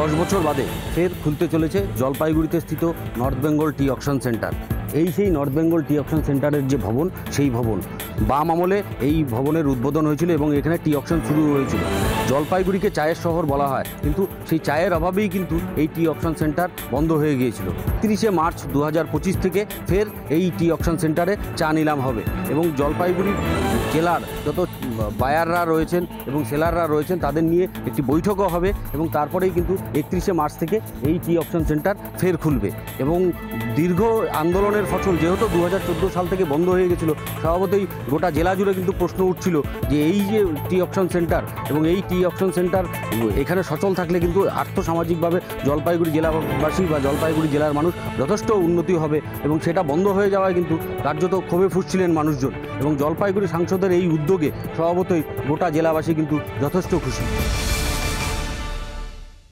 10 বছর বাদে ফের খুলতে চলেছে জলপাইগুড়িতে স্থিত নর্থ বেঙ্গল টি অকশন সেন্টার। এই সেই নর্থ বেঙ্গল টি অকশন সেন্টারের যে ভবন, সেই ভবন বাম আমলে এই ভবনের উদ্বোধন হয়েছিল এবং এখানে টি অকশন শুরু হয়েছিল। জলপাইগুড়িকে চায়ের শহর বলা হয়, কিন্তু সেই চায়ের অভাবেই কিন্তু এই টি অকশন সেন্টার বন্ধ হয়ে গিয়েছিল। 30শে মার্চ 2025 থেকে ফের এই টি অকশন সেন্টারে চা নিলাম হবে এবং জলপাইগুড়ি জেলার যত বায়াররা রয়েছেন এবং সেলাররা রয়েছেন তাদের নিয়ে একটি বৈঠকও হবে এবং তারপরেই কিন্তু 31শে মার্চ থেকে এই টি অকশন সেন্টার ফের খুলবে। এবং দীর্ঘ আন্দোলনের ফসল যেহেতু 2014 সাল থেকে বন্ধ হয়ে গেছিলো, স্বভাবতই গোটা জেলা জুড়ে কিন্তু প্রশ্ন উঠছিল যে এই যে টি অকশন সেন্টার এবং এই টি অকশন সেন্টার এখানে সচল থাকলে কিন্তু আর্থসামাজিকভাবে জলপাইগুড়ি জেলাবাসী বা জলপাইগুড়ি জেলার মানুষ যথেষ্ট উন্নতি হবে, এবং সেটা বন্ধ হয়ে যাওয়ায় কিন্তু কার্যত ক্ষোভে ফুঁসছিলেন মানুষজন। এবং জলপাইগুড়ি সাংসদের এই উদ্যোগে স্বভাবতই গোটা জেলাবাসী কিন্তু যথেষ্ট খুশি।